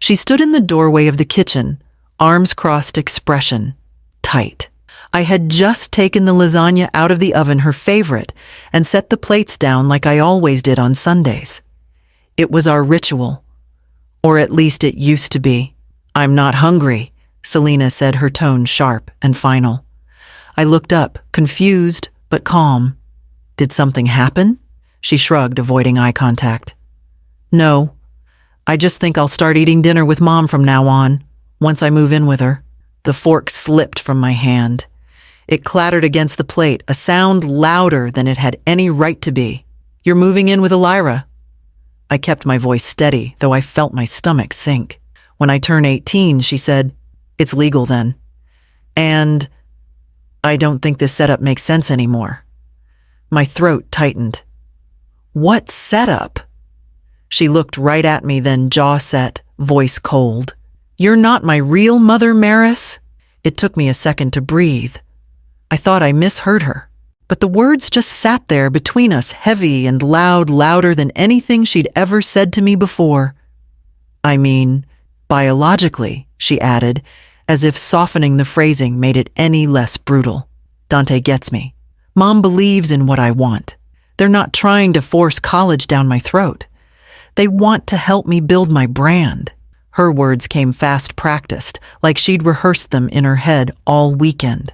She stood in the doorway of the kitchen, arms crossed, expression tight. I had just taken the lasagna out of the oven, her favorite, and set the plates down like I always did on Sundays. It was our ritual, or at least it used to be. "I'm not hungry," Selena said, her tone sharp and final. I looked up, confused but calm. "Did something happen?" She shrugged, avoiding eye contact. "No. I just think I'll start eating dinner with Mom from now on, once I move in with her." The fork slipped from my hand. It clattered against the plate, a sound louder than it had any right to be. "You're moving in with Elira." I kept my voice steady, though I felt my stomach sink. "When I turn 18, she said, "it's legal then. And I don't think this setup makes sense anymore." My throat tightened. "What setup?" She looked right at me, then jaw set, voice cold. "You're not my real mother, Maris?" It took me a second to breathe. I thought I misheard her, but the words just sat there between us, heavy and loud, louder than anything she'd ever said to me before. "I mean, biologically," she added, as if softening the phrasing made it any less brutal. "Dante gets me. Mom believes in what I want. They're not trying to force college down my throat. They want to help me build my brand." Her words came fast practiced, like she'd rehearsed them in her head all weekend.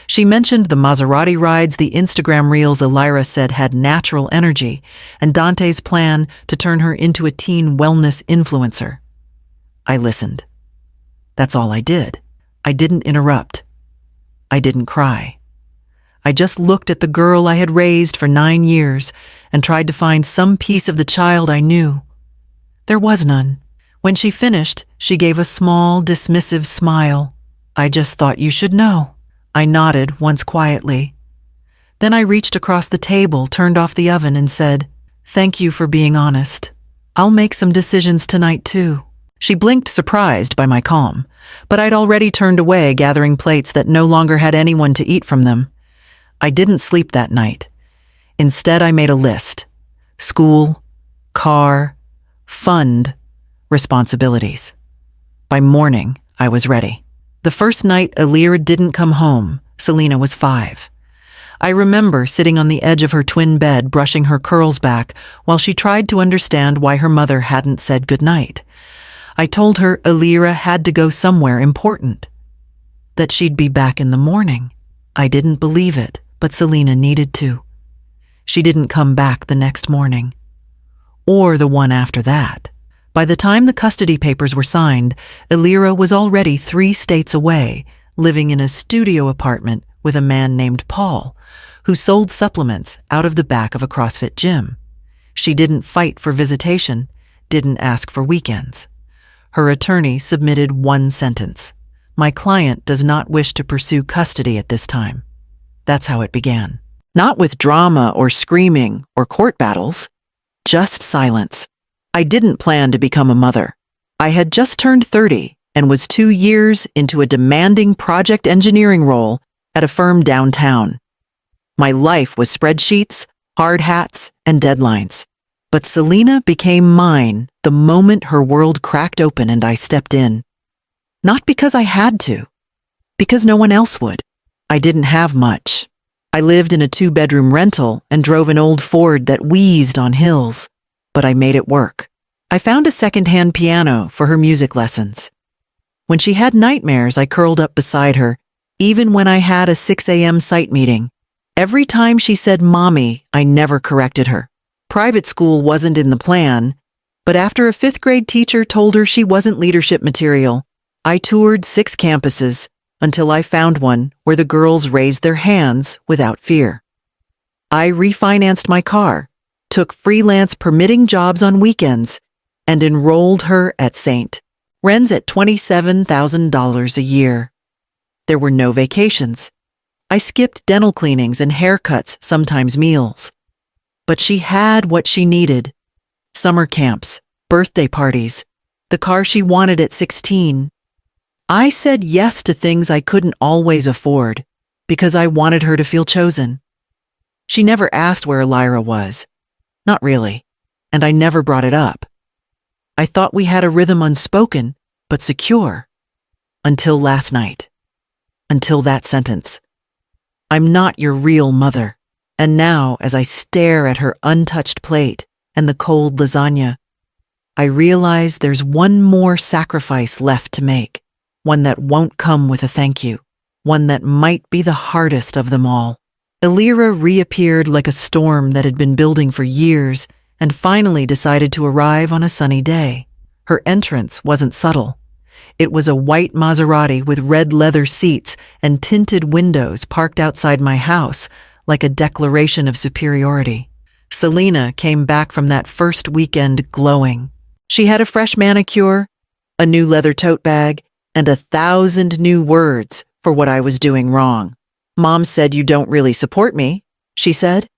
She mentioned the Maserati rides, the Instagram reels Elira said had natural energy, and Dante's plan to turn her into a teen wellness influencer. I listened. That's all I did. I didn't interrupt. I didn't cry. I just looked at the girl I had raised for 9 years and tried to find some piece of the child I knew. There was none. When she finished, she gave a small, dismissive smile. "I just thought you should know." I nodded once quietly. Then I reached across the table, turned off the oven, and said, "Thank you for being honest. I'll make some decisions tonight, too." She blinked, surprised by my calm, but I'd already turned away, gathering plates that no longer had anyone to eat from them. I didn't sleep that night. Instead, I made a list. School, car, fund, responsibilities. By morning, I was ready. The first night Elira didn't come home, Selena was 5. I remember sitting on the edge of her twin bed, brushing her curls back while she tried to understand why her mother hadn't said goodnight. I told her Elira had to go somewhere important, that she'd be back in the morning. I didn't believe it, but Selena needed to. She didn't come back the next morning, or the one after that. By the time the custody papers were signed, Elira was already 3 states away, living in a studio apartment with a man named Paul, who sold supplements out of the back of a CrossFit gym. She didn't fight for visitation, didn't ask for weekends. Her attorney submitted one sentence: "My client does not wish to pursue custody at this time." That's how it began. Not with drama or screaming or court battles, just silence. I didn't plan to become a mother. I had just turned 30 and was 2 years into a demanding project engineering role at a firm downtown. My life was spreadsheets, hard hats, and deadlines. But Selena became mine the moment her world cracked open and I stepped in. Not because I had to, because no one else would. I didn't have much. I lived in a 2-bedroom rental and drove an old Ford that wheezed on hills. But I made it work. I found a secondhand piano for her music lessons. When she had nightmares, I curled up beside her, even when I had a 6 a.m. site meeting. Every time she said "Mommy," I never corrected her. Private school wasn't in the plan, but after a 5th grade teacher told her she wasn't leadership material, I toured 6 campuses until I found one where the girls raised their hands without fear. I refinanced my car, took freelance permitting jobs on weekends, and enrolled her at St. Ren's at $27,000 a year. There were no vacations. I skipped dental cleanings and haircuts, sometimes meals. But she had what she needed: summer camps, birthday parties, the car she wanted at 16. I said yes to things I couldn't always afford because I wanted her to feel chosen. She never asked where Elira was. Not really. And I never brought it up. I thought we had a rhythm unspoken, but secure. Until last night. Until that sentence. I'm not your real mother. And now, as I stare at her untouched plate and the cold lasagna, I realize there's one more sacrifice left to make, one that won't come with a thank you, one that might be the hardest of them all. Elira reappeared like a storm that had been building for years and finally decided to arrive on a sunny day. Her entrance wasn't subtle. It was a white Maserati with red leather seats and tinted windows parked outside my house, like a declaration of superiority. Selena came back from that first weekend glowing. She had a fresh manicure, a new leather tote bag, and 1,000 new words for what I was doing wrong. Mom said you don't really support me, she said.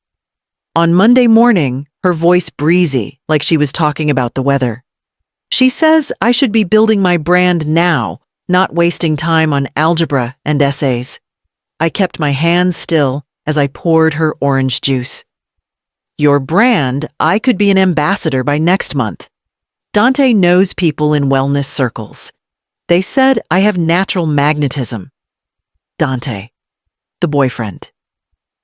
On Monday morning, her voice breezy, like she was talking about the weather. She says I should be building my brand now, not wasting time on algebra and essays. I kept my hands still as I poured her orange juice. Your brand, I could be an ambassador by next month. Dante knows people in wellness circles. They said I have natural magnetism. Dante, the boyfriend.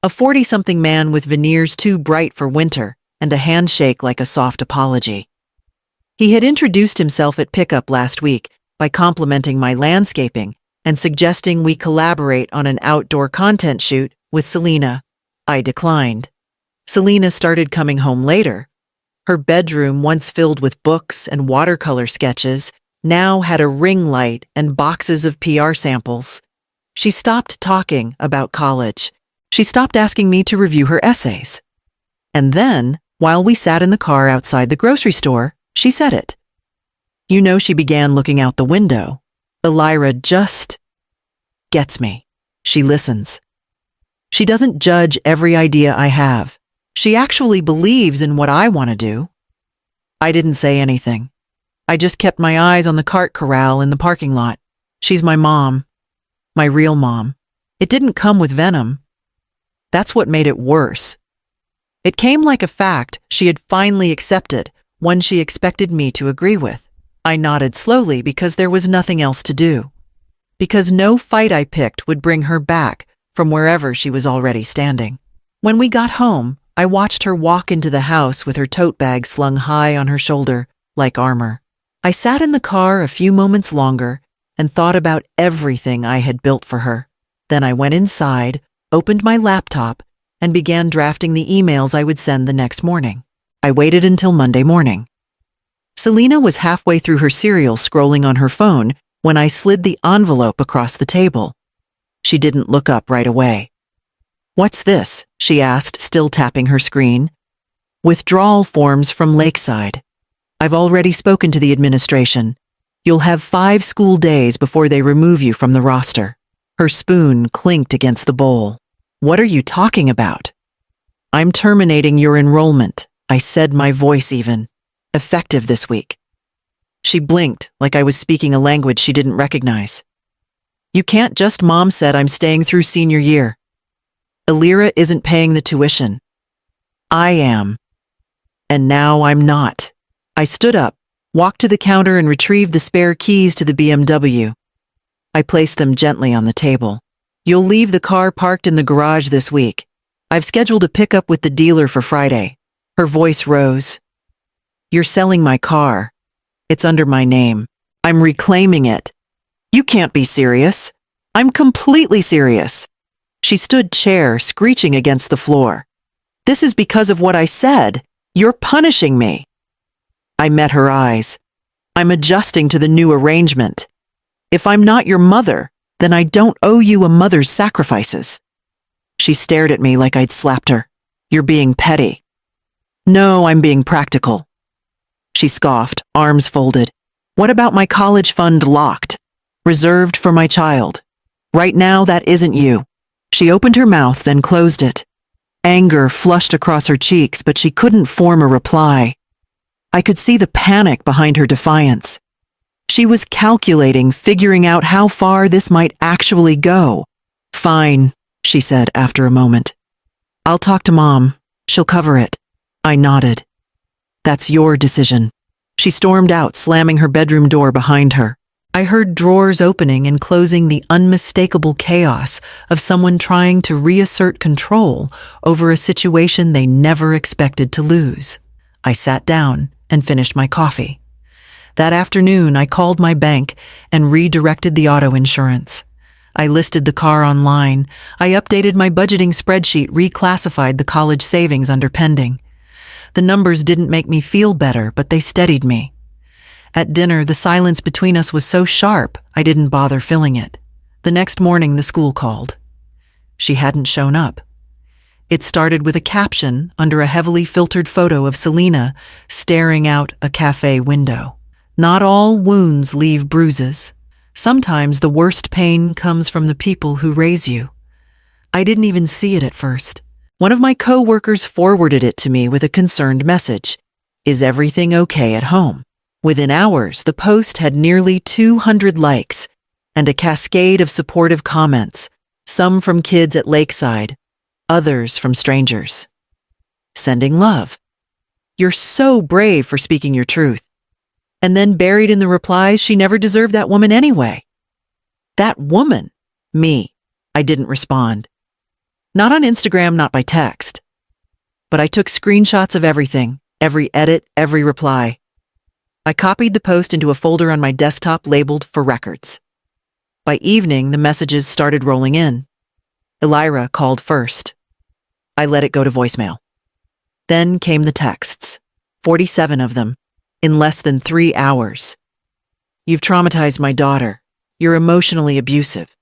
A 40-something man with veneers too bright for winter and a handshake like a soft apology. He had introduced himself at pickup last week by complimenting my landscaping and suggesting we collaborate on an outdoor content shoot with Selena. I declined. Selena started coming home later. Her bedroom, once filled with books and watercolor sketches, now had a ring light and boxes of PR samples. She stopped talking about college. She stopped asking me to review her essays. And then, while we sat in the car outside the grocery store, she said it. You know, she began looking out the window. Elira just gets me. She listens. She doesn't judge every idea I have. She actually believes in what I want to do. I didn't say anything. I just kept my eyes on the cart corral in the parking lot. She's my mom. My real mom. It didn't come with venom. That's what made it worse. It came like a fact she had finally accepted, one she expected me to agree with. I nodded slowly because there was nothing else to do. Because no fight I picked would bring her back from wherever she was already standing. When we got home, I watched her walk into the house with her tote bag slung high on her shoulder, like armor. I sat in the car a few moments longer and thought about everything I had built for her. Then I went inside, opened my laptop, and began drafting the emails I would send the next morning. I waited until Monday morning. Selena was halfway through her cereal scrolling on her phone when I slid the envelope across the table. She didn't look up right away. What's this? She asked, still tapping her screen. Withdrawal forms from Lakeside. I've already spoken to the administration. You'll have 5 school days before they remove you from the roster. Her spoon clinked against the bowl. What are you talking about? I'm terminating your enrollment, I said, my voice even. Effective this week. She blinked like I was speaking a language she didn't recognize. You can't just. Mom said I'm staying through senior year. Elira isn't paying the tuition. I am. And now I'm not. I stood up, walked to the counter and retrieved the spare keys to the BMW. I placed them gently on the table. You'll leave the car parked in the garage this week. I've scheduled a pickup with the dealer for Friday. Her voice rose. You're selling my car. It's under my name. I'm reclaiming it. You can't be serious. I'm completely serious. She stood chair, screeching against the floor. This is because of what I said. You're punishing me. I met her eyes. I'm adjusting to the new arrangement. If I'm not your mother, then I don't owe you a mother's sacrifices. She stared at me like I'd slapped her. You're being petty. No, I'm being practical. She scoffed, arms folded. What about my college fund locked? Reserved for my child. Right now, that isn't you. She opened her mouth, then closed it. Anger flushed across her cheeks, but she couldn't form a reply. I could see the panic behind her defiance. She was calculating, figuring out how far this might actually go. Fine, she said after a moment. I'll talk to Mom. She'll cover it. I nodded. That's your decision. She stormed out, slamming her bedroom door behind her. I heard drawers opening and closing, the unmistakable chaos of someone trying to reassert control over a situation they never expected to lose. I sat down and finished my coffee. That afternoon, I called my bank and redirected the auto insurance. I listed the car online. I updated my budgeting spreadsheet, reclassified the college savings under pending. The numbers didn't make me feel better, but they steadied me. At dinner, the silence between us was so sharp, I didn't bother filling it. The next morning, the school called. She hadn't shown up. It started with a caption under a heavily filtered photo of Selena staring out a cafe window. Not all wounds leave bruises. Sometimes the worst pain comes from the people who raise you. I didn't even see it at first. One of my co-workers forwarded it to me with a concerned message. Is everything okay at home? Within hours, the post had nearly 200 likes and a cascade of supportive comments, some from kids at Lakeside, others from strangers. Sending love. You're so brave for speaking your truth. And then buried in the replies, she never deserved that woman anyway. That woman? Me. I didn't respond. Not on Instagram, not by text. But I took screenshots of everything, every edit, every reply. I copied the post into a folder on my desktop labeled for records. By evening, the messages started rolling in. Elira called first. I let it go to voicemail. Then came the texts, 47 of them, in less than 3 hours. You've traumatized my daughter. You're emotionally abusive.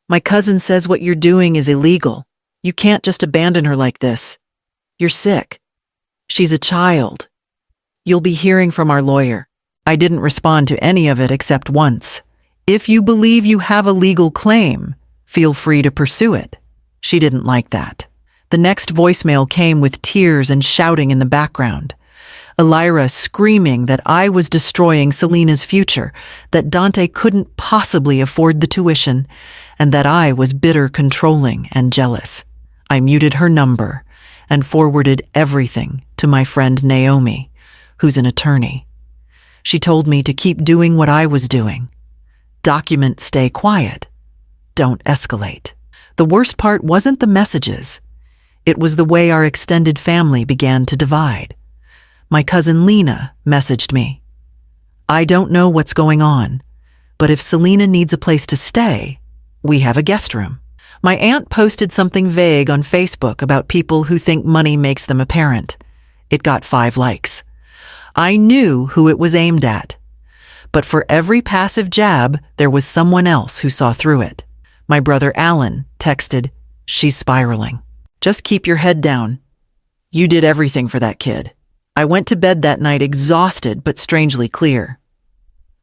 My cousin says what you're doing is illegal. You can't just abandon her like this. You're sick. She's a child. You'll be hearing from our lawyer. I didn't respond to any of it except once. If you believe you have a legal claim, feel free to pursue it. She didn't like that. The next voicemail came with tears and shouting in the background. Elira screaming that I was destroying Selena's future, that Dante couldn't possibly afford the tuition, and that I was bitter, controlling, and jealous. I muted her number and forwarded everything to my friend Naomi, who's an attorney. She told me to keep doing what I was doing. Document, stay quiet. Don't escalate. The worst part wasn't the messages. It was the way our extended family began to divide. My cousin Lena messaged me. I don't know what's going on, but if Selena needs a place to stay, we have a guest room. My aunt posted something vague on Facebook about people who think money makes them a parent. It got 5 likes. I knew who it was aimed at. But for every passive jab, there was someone else who saw through it. My brother Alan texted, "She's spiraling. Just keep your head down. You did everything for that kid." I went to bed that night exhausted but strangely clear.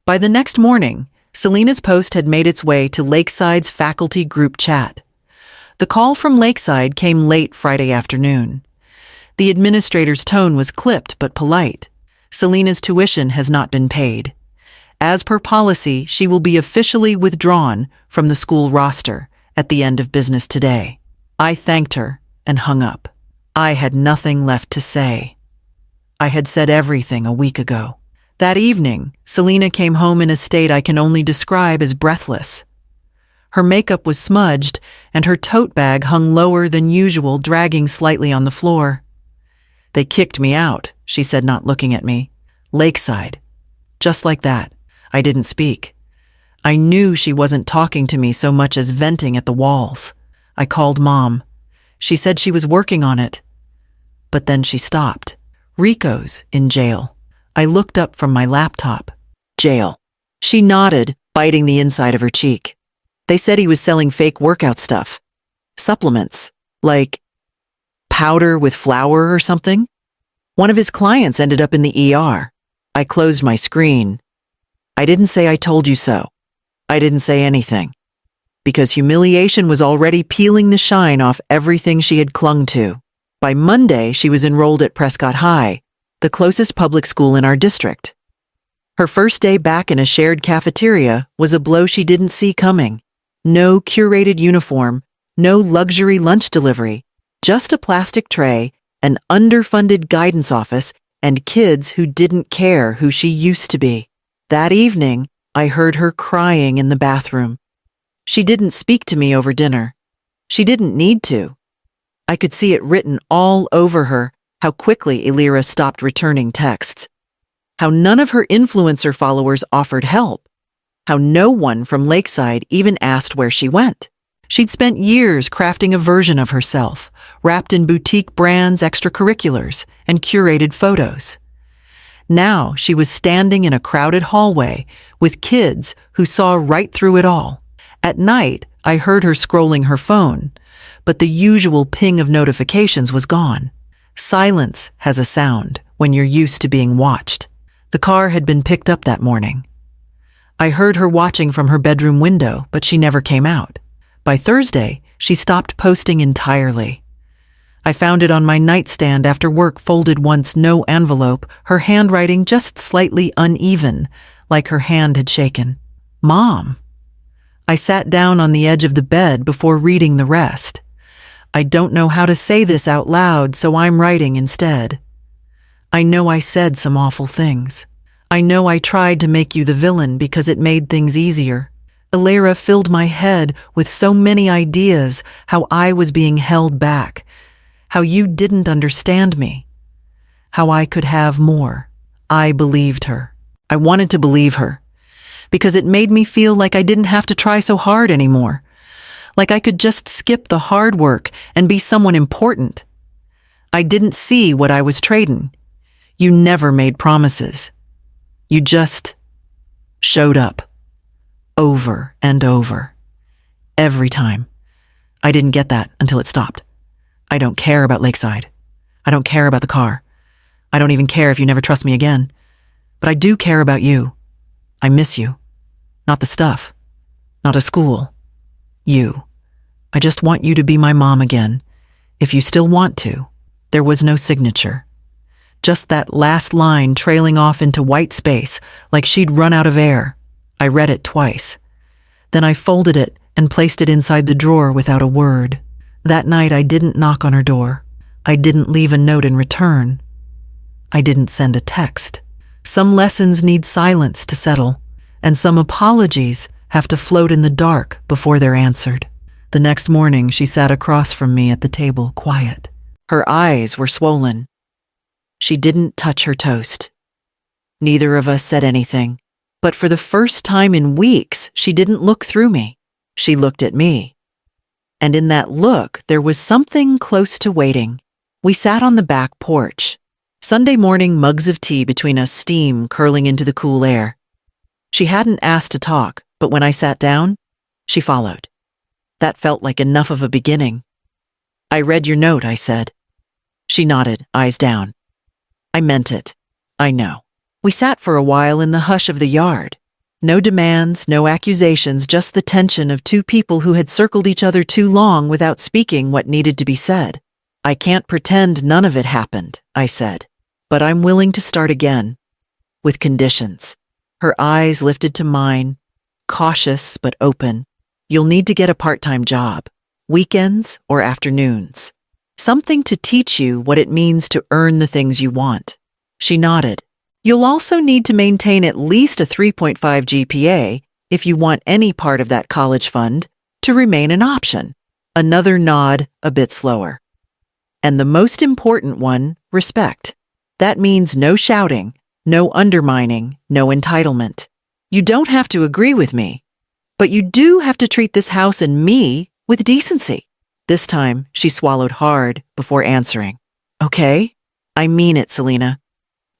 By the next morning, Selena's post had made its way to Lakeside's faculty group chat. The call from Lakeside came late Friday afternoon. The administrator's tone was clipped but polite. Selena's tuition has not been paid. As per policy, she will be officially withdrawn from the school roster at the end of business today. I thanked her and hung up. I had nothing left to say. I had said everything a week ago. That evening, Selena came home in a state I can only describe as breathless. Her makeup was smudged, and her tote bag hung lower than usual, dragging slightly on the floor. "They kicked me out," she said, not looking at me. "Lakeside." Just like that. I didn't speak. I knew she wasn't talking to me so much as venting at the walls. I called Mom. She said she was working on it. But then she stopped. "Rico's in jail." I looked up from my laptop. "Jail." She nodded, biting the inside of her cheek. "They said he was selling fake workout stuff. Supplements. Like powder with flour or something. One of his clients ended up in the ER. I closed my screen. I didn't say I told you so. I didn't say anything. Because humiliation was already peeling the shine off everything she had clung to. By Monday, she was enrolled at Prescott High, the closest public school in our district. Her first day back in a shared cafeteria was a blow she didn't see coming. No curated uniform, no luxury lunch delivery, just a plastic tray, an underfunded guidance office, and kids who didn't care who she used to be. That evening, I heard her crying in the bathroom. She didn't speak to me over dinner. She didn't need to. I could see it written all over her how quickly Elira stopped returning texts, how none of her influencer followers offered help, how no one from Lakeside even asked where she went. She'd spent years crafting a version of herself, wrapped in boutique brands, extracurriculars, and curated photos. Now she was standing in a crowded hallway with kids who saw right through it all. At night, I heard her scrolling her phone, but the usual ping of notifications was gone. Silence has a sound when you're used to being watched. The car had been picked up that morning. I heard her watching from her bedroom window, but she never came out. By Thursday, she stopped posting entirely. I found it on my nightstand after work, folded once, no envelope, her handwriting just slightly uneven, like her hand had shaken. Mom. I sat down on the edge of the bed before reading the rest. I don't know how to say this out loud, so I'm writing instead. I know I said some awful things. I know I tried to make you the villain because it made things easier. Elira filled my head with so many ideas, how I was being held back, how you didn't understand me, how I could have more. I believed her. I wanted to believe her, because it made me feel like I didn't have to try so hard anymore, like I could just skip the hard work and be someone important. I didn't see what I was trading. You never made promises. You just showed up. Over and over. Every time. I didn't get that until it stopped. I don't care about Lakeside. I don't care about the car. I don't even care if you never trust me again. But I do care about you. I miss you. Not the stuff. Not a school. You. I just want you to be my mom again. If you still want to. There was no signature. Just that last line trailing off into white space, like she'd run out of air. I read it twice. Then I folded it and placed it inside the drawer without a word. That night I didn't knock on her door. I didn't leave a note in return. I didn't send a text. Some lessons need silence to settle, and some apologies have to float in the dark before they're answered. The next morning she sat across from me at the table, quiet. Her eyes were swollen. She didn't touch her toast. Neither of us said anything, but for the first time in weeks, she didn't look through me. She looked at me. And in that look, there was something close to waiting. We sat on the back porch. Sunday morning, mugs of tea between us, steam curling into the cool air. She hadn't asked to talk, but when I sat down, she followed. That felt like enough of a beginning. I read your note, I said. She nodded, eyes down. I meant it. I know. We sat for a while in the hush of the yard. No demands, no accusations, just the tension of two people who had circled each other too long without speaking what needed to be said. I can't pretend none of it happened, I said. But I'm willing to start again. With conditions. Her eyes lifted to mine, cautious but open. You'll need to get a part-time job. Weekends or afternoons. Something to teach you what it means to earn the things you want. She nodded. You'll also need to maintain at least a 3.5 GPA if you want any part of that college fund to remain an option. Another nod, a bit slower. And the most important one, respect. That means no shouting, no undermining, no entitlement. You don't have to agree with me, but you do have to treat this house and me with decency. This time, she swallowed hard before answering. Okay, I mean it, Selena.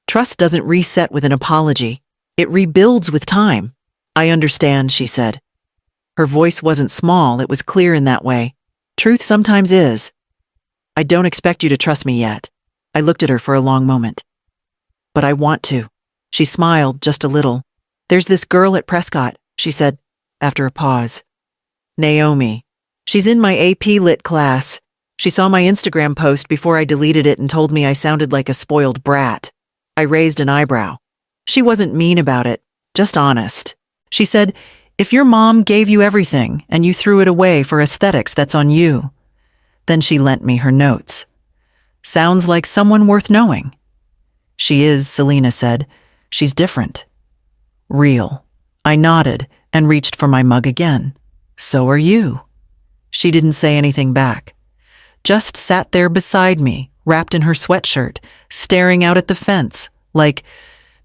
Trust doesn't reset with an apology. It rebuilds with time. I understand, she said. Her voice wasn't small, it was clear in that way. Truth sometimes is. I don't expect you to trust me yet. I looked at her for a long moment. But I want to. She smiled just a little. There's this girl at Prescott, she said, after a pause. Naomi. She's in my AP Lit class. She saw my Instagram post before I deleted it and told me I sounded like a spoiled brat. I raised an eyebrow. She wasn't mean about it, just honest. She said, if your mom gave you everything and you threw it away for aesthetics, that's on you. Then she lent me her notes. Sounds like someone worth knowing. She is, Selena said. She's different. Real. I nodded and reached for my mug again. So are you. She didn't say anything back. Just sat there beside me, wrapped in her sweatshirt, staring out at the fence, like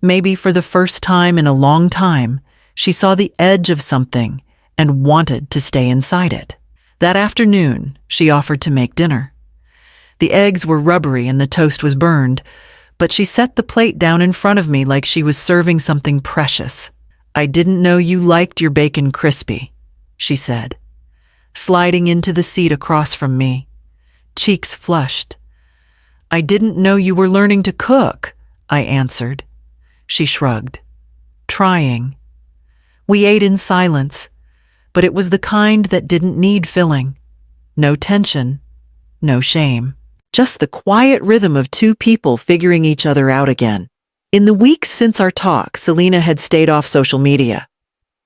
maybe for the first time in a long time, she saw the edge of something and wanted to stay inside it. That afternoon, she offered to make dinner. The eggs were rubbery and the toast was burned, but she set the plate down in front of me like she was serving something precious. I didn't know you liked your bacon crispy, she said, sliding into the seat across from me, cheeks flushed. I didn't know you were learning to cook, I answered. She shrugged. Trying. We ate in silence, but it was the kind that didn't need filling. No tension, no shame. Just the quiet rhythm of two people figuring each other out again. In the weeks since our talk, Selena had stayed off social media.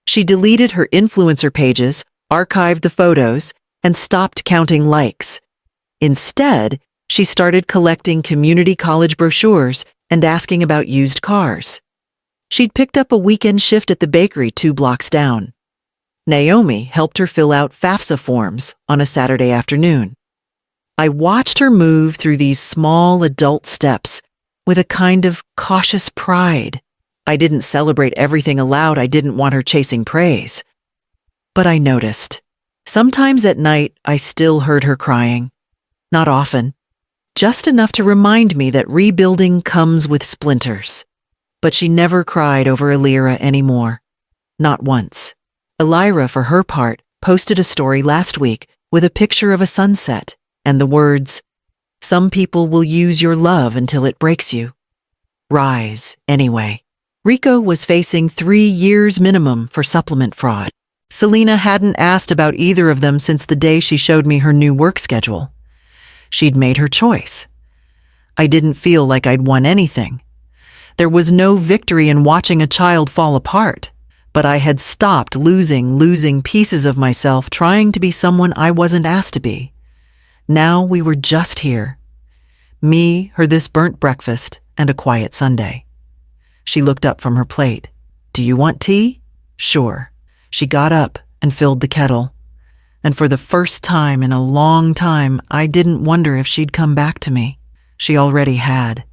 She deleted her influencer pages, archived the photos, and stopped counting likes. Instead, she started collecting community college brochures and asking about used cars. She'd picked up a weekend shift at the bakery 2 blocks down. Naomi helped her fill out FAFSA forms on a Saturday afternoon. I watched her move through these small adult steps with a kind of cautious pride. I didn't celebrate everything aloud. I didn't want her chasing praise. But I noticed. Sometimes at night, I still heard her crying. Not often. Just enough to remind me that rebuilding comes with splinters. But she never cried over Elira anymore. Not once. Elira, for her part, posted a story last week with a picture of a sunset and the words, "Some people will use your love until it breaks you. Rise, anyway." Rico was facing 3 years minimum for supplement fraud. Selena hadn't asked about either of them since the day she showed me her new work schedule. She'd made her choice. I didn't feel like I'd won anything. There was no victory in watching a child fall apart, but I had stopped losing pieces of myself trying to be someone I wasn't asked to be. Now we were just here. Me, her this burnt breakfast, and a quiet Sunday. She looked up from her plate. "Do you want tea?" "Sure." She got up and filled the kettle. And for the first time in a long time, I didn't wonder if she'd come back to me. She already had.